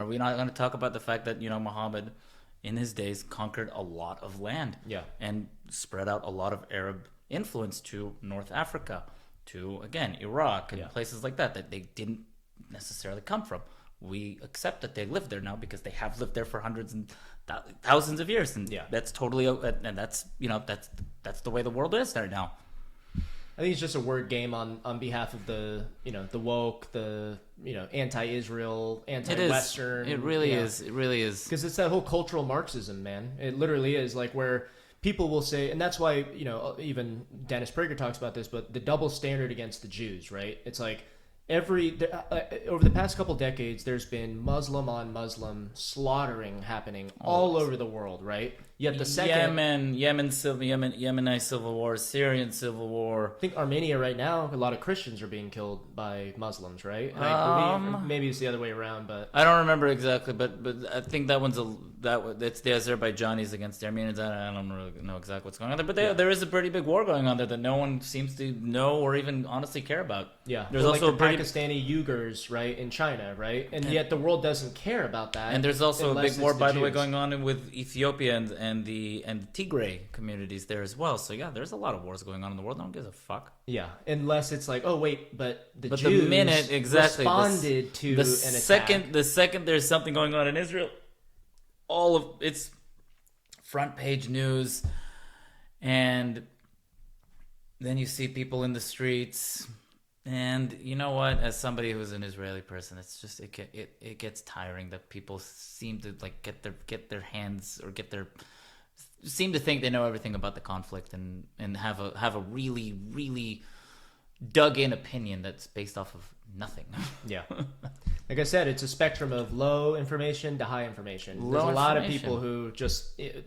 we not going to talk about the fact that, Muhammad in his days conquered a lot of land and spread out a lot of Arab influence to North Africa, to, again, Iraq and places like that they didn't necessarily come from. We accept that they live there now because they have lived there for hundreds and thousands of years, and that's totally, and that's that's the way the world is there now. I think it's just a word game on behalf of the the woke, the anti-Israel, anti-Western. It really is. It really is. Because it's that whole cultural Marxism, man. It literally is, like, where people will say, and that's why even Dennis Prager talks about this, but the double standard against the Jews, right? It's like over the past couple decades, there's been Muslim on Muslim slaughtering happening all over the world, right? Yet the second Yemenite civil war, Syrian civil war. I think Armenia right now, a lot of Christians are being killed by Muslims, right? And I believe maybe it's the other way around, but I don't remember exactly, but I think that it's the Azerbaijanis against the Armenians. I don't really know exactly what's going on there, but there is a pretty big war going on there that no one seems to know or even honestly care about. Yeah, there's also like the Pakistani Uyghurs, right, in China, right, and yet the world doesn't care about that. And there's also a big war, by the way, going on with Ethiopia and the Tigray communities there as well. So yeah, there's a lot of wars going on in the world. No one gives a fuck. Yeah, unless it's like, oh wait, but Jews the minute responded to an attack. The second there's something going on in Israel, all of it's front page news, and then you see people in the streets. And you know what? As somebody who's an Israeli person, it's just it gets tiring that people seem to like get their hands or seem to think they know everything about the conflict and have a really, really dug in opinion that's based off of nothing. Yeah. Like I said, it's a spectrum of low information to high information. There's a lot of people who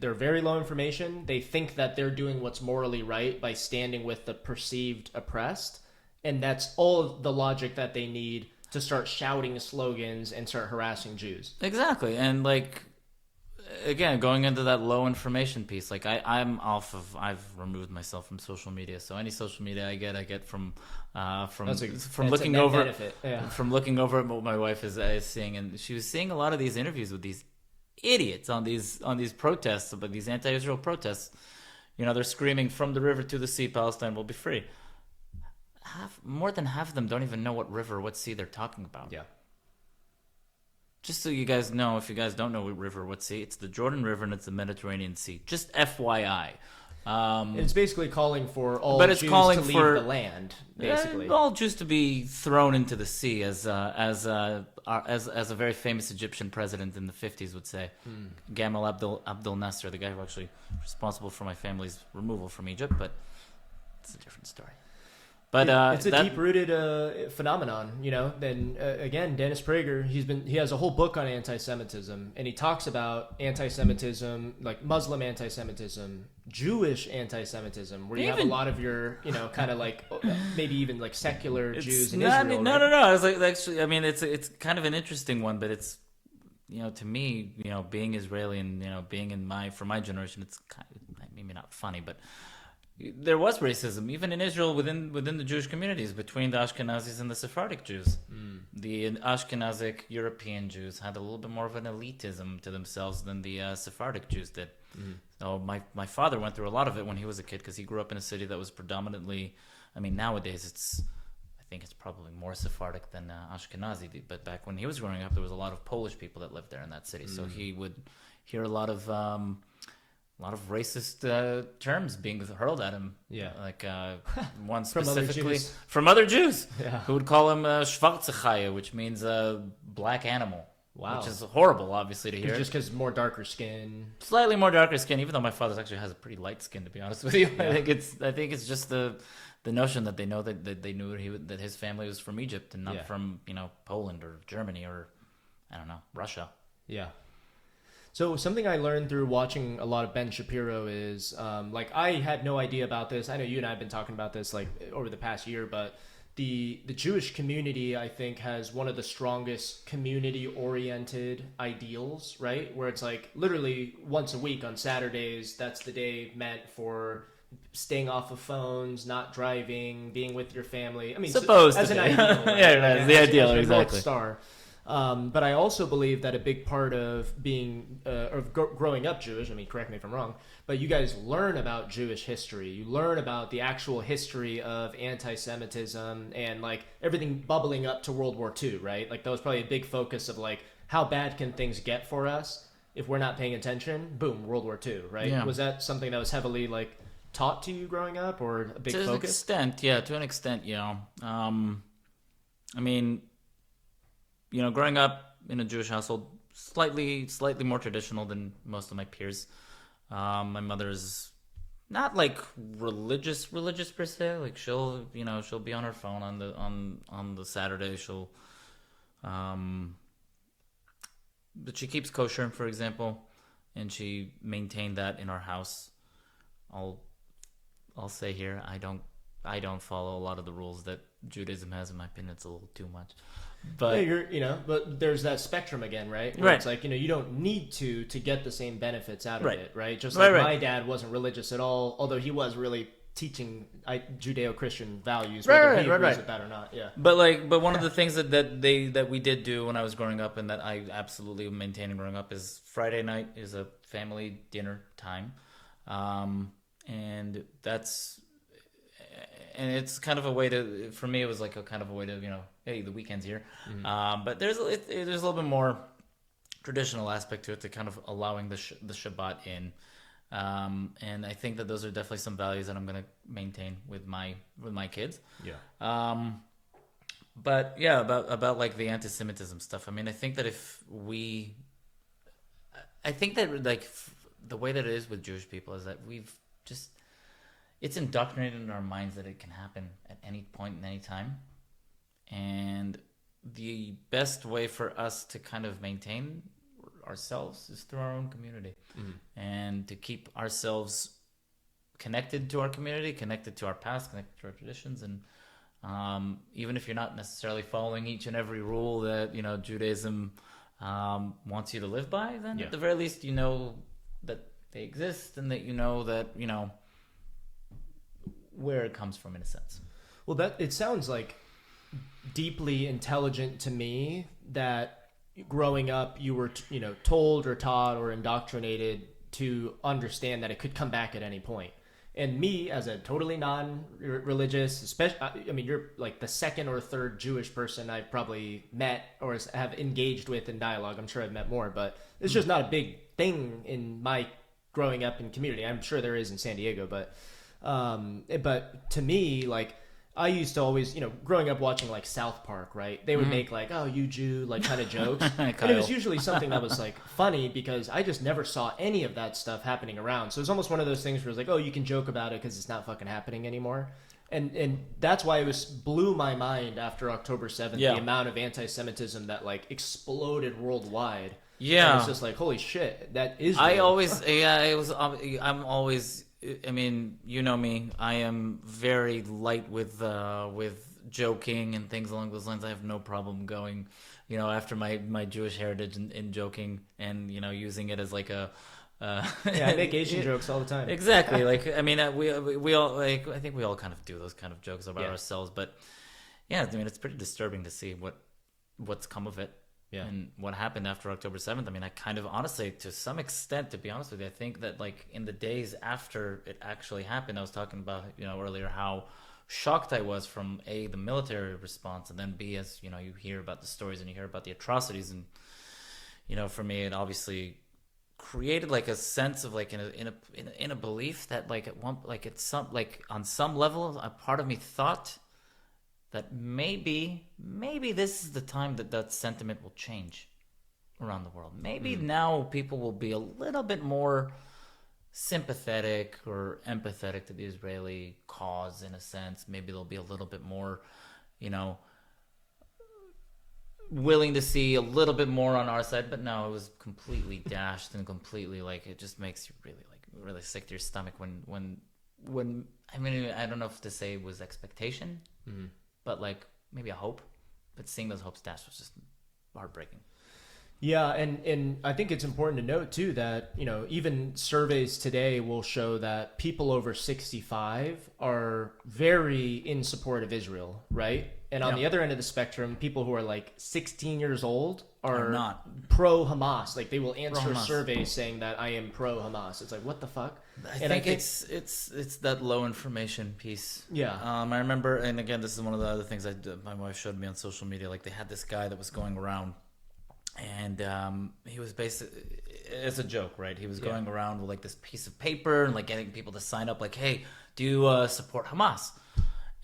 they're very low information. They think that they're doing what's morally right by standing with the perceived oppressed. And that's all the logic that they need to start shouting slogans and start harassing Jews. Exactly. And like, again, going into that low information piece, like I've removed myself from social media. So any social media I get from looking over at what my wife is seeing, and she was seeing a lot of these interviews with these idiots on these protests, about these anti-Israel protests. They're screaming, "From the river to the sea, Palestine will be free." More than half of them don't even know what river, what sea they're talking about. Yeah. Just so you guys know, if you guys don't know what river, what sea, it's the Jordan River and it's the Mediterranean Sea. Just FYI. It's basically calling for all Jews to leave the land, basically. All Jews to be thrown into the sea, as a very famous Egyptian president in the 50s would say. Gamal Abdel Nasser, the guy who actually responsible for my family's removal from Egypt, but it's a different story. But it's a deep-rooted phenomenon, Then again, Dennis Prager, he has a whole book on anti-Semitism, and he talks about anti-Semitism, like Muslim anti-Semitism, Jewish anti-Semitism, where you have a lot of your, kind of like maybe even like secular Jews in Israel. No. I was like, actually, I mean, it's kind of an interesting one, but it's, to me, being Israeli and being for my generation, it's kind of, maybe not funny, but. There was racism, even in Israel, within the Jewish communities, between the Ashkenazis and the Sephardic Jews. The Ashkenazic European Jews had a little bit more of an elitism to themselves than the Sephardic Jews did. So my father went through a lot of it when he was a kid, because he grew up in a city that was predominantly, I mean, nowadays I think it's probably more Sephardic than Ashkenazi, but back when he was growing up, there was a lot of Polish people that lived there in that city. So he would hear a lot of racist terms being hurled at him. Yeah. Like one specifically from other Jews who would call him Schwarze Chaya, which means black animal. Wow. Which is horrible, obviously, to hear. Just because more darker skin. Slightly more darker skin, even though my father actually has a pretty light skin, to be honest with you. Yeah. I think it's just the notion that they know that they knew that his family was from Egypt and not from Poland or Germany or I don't know, Russia. Yeah. So something I learned through watching a lot of Ben Shapiro is, I had no idea about this. I know you and I have been talking about this over the past year, but the Jewish community, I think, has one of the strongest community-oriented ideals, right? Where it's like literally once a week on Saturdays, that's the day meant for staying off of phones, not driving, being with your family. I mean, supposed as to an be. ideal, right? Yeah, the ideal, exactly. North Star. But I also believe that a big part of being growing up Jewish, I mean, correct me if I'm wrong, but you guys learn about Jewish history. You learn about the actual history of anti-Semitism and like everything bubbling up to World War II, right? Like that was probably a big focus of like how bad can things get for us if we're not paying attention? Boom, World War II, right? Yeah. Was that something that was heavily like taught to you growing up, or a big To an focus? extent, yeah. To an extent, yeah. I mean, growing up in a Jewish household, slightly more traditional than most of my peers. My mother is not like religious per se. Like she'll be on her phone on the Saturday. But she keeps kosher, for example, and she maintained that in our house. I'll say here, I don't follow a lot of the rules that Judaism has. In my opinion, it's a little too much. But Yeah, but there's that spectrum again, right? Where Right. It's like, you don't need to get the same benefits out of Right. it, right? Just Right, like right. my dad wasn't religious at all, although he was really teaching Judeo-Christian values, Right, whether right, he right, agrees right. with that or not. Yeah. but one of the things that we did do when I was growing up and that I absolutely maintained growing up is Friday night is a family dinner time, and it's kind of a way to, for me, it was like a kind of a way to, hey, the weekend's here. But there's a little bit more traditional aspect to it, to kind of allowing the Shabbat in. And I think that those are definitely some values that I'm going to maintain with my kids. Yeah. But yeah, about like the anti-Semitism stuff. I mean, I think that like the way that it is with Jewish people is that it's indoctrinated in our minds that it can happen at any point in any time. And the best way for us to kind of maintain ourselves is through our own community, and to keep ourselves connected to our community, connected to our past, connected to our traditions. And even if you're not necessarily following each and every rule that Judaism wants you to live by, then Yeah. at the very least you know that they exist, and that where it comes from, in a sense. Well, it sounds like deeply intelligent to me that growing up you were told or taught or indoctrinated to understand that it could come back at any point. And me, as a totally non-religious, especially, I mean, you're like the second or third Jewish person I've probably met or have engaged with in dialogue. I'm sure I've met more, but it's just not a big thing in my growing up in community. I'm sure there is in San Diego, but to me, like, I used to always, growing up watching like South Park, right? They would make like, "Oh, you Jew," like kind of jokes. And it was usually something that was like funny because I just never saw any of that stuff happening around. So it's almost one of those things where it's like, "Oh, you can joke about it because it's not fucking happening anymore." And that's why it blew my mind after October 7th, Yeah. the amount of anti-Semitism that like exploded worldwide. Yeah. And it's just like, holy shit, that is I real. always, yeah, I'm always, I mean, you know me, I am very light with joking and things along those lines. I have no problem going, after my Jewish heritage and joking and, using it as like a, Yeah, I make Asian jokes all the time. Exactly. Like, I mean, we all, like, I think we all kind of do those kind of jokes about ourselves, but yeah, I mean, it's pretty disturbing to see what's come of it. Yeah. And what happened after October 7th. I mean, I kind of, honestly, to some extent, to be honest with you, I think that like in the days after it actually happened, I was talking about, earlier, how shocked I was from A, the military response, and then B, as, you hear about the stories and you hear about the atrocities. And, for me, it obviously created like a sense of like in a belief that like at one, like it's some, like on some level, a part of me thought that maybe this is the time that sentiment will change around the world. Maybe now people will be a little bit more sympathetic or empathetic to the Israeli cause, in a sense. Maybe they'll be a little bit more, willing to see a little bit more on our side. But no, it was completely dashed and completely, like, it just makes you really sick to your stomach when I mean, I don't know if to say it was expectation, but like maybe a hope. But seeing those hopes dashed was just heartbreaking. Yeah, and I think it's important to note too that, even surveys today will show that people over 65 are very in support of Israel, right? And on the other end of the spectrum, people who are like 16 years old are not pro Hamas. Like they will answer Pro-Hamas. surveys saying that I am pro Hamas. It's like, what the fuck? I think it's that low information piece. Yeah. I remember, and again, this is one of the other things my wife showed me on social media. Like they had this guy that was going around, and he was basically, it's a joke, right? He was going around with like this piece of paper and like getting people to sign up, like, hey, do you support Hamas?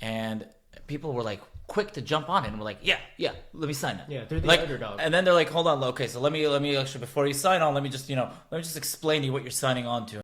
And people were like quick to jump on it and we're like, yeah, let me sign it. Yeah, they're the like, underdog. And then they're like, hold on, okay, so let me actually, before you sign on, let me just explain to you what you're signing on to.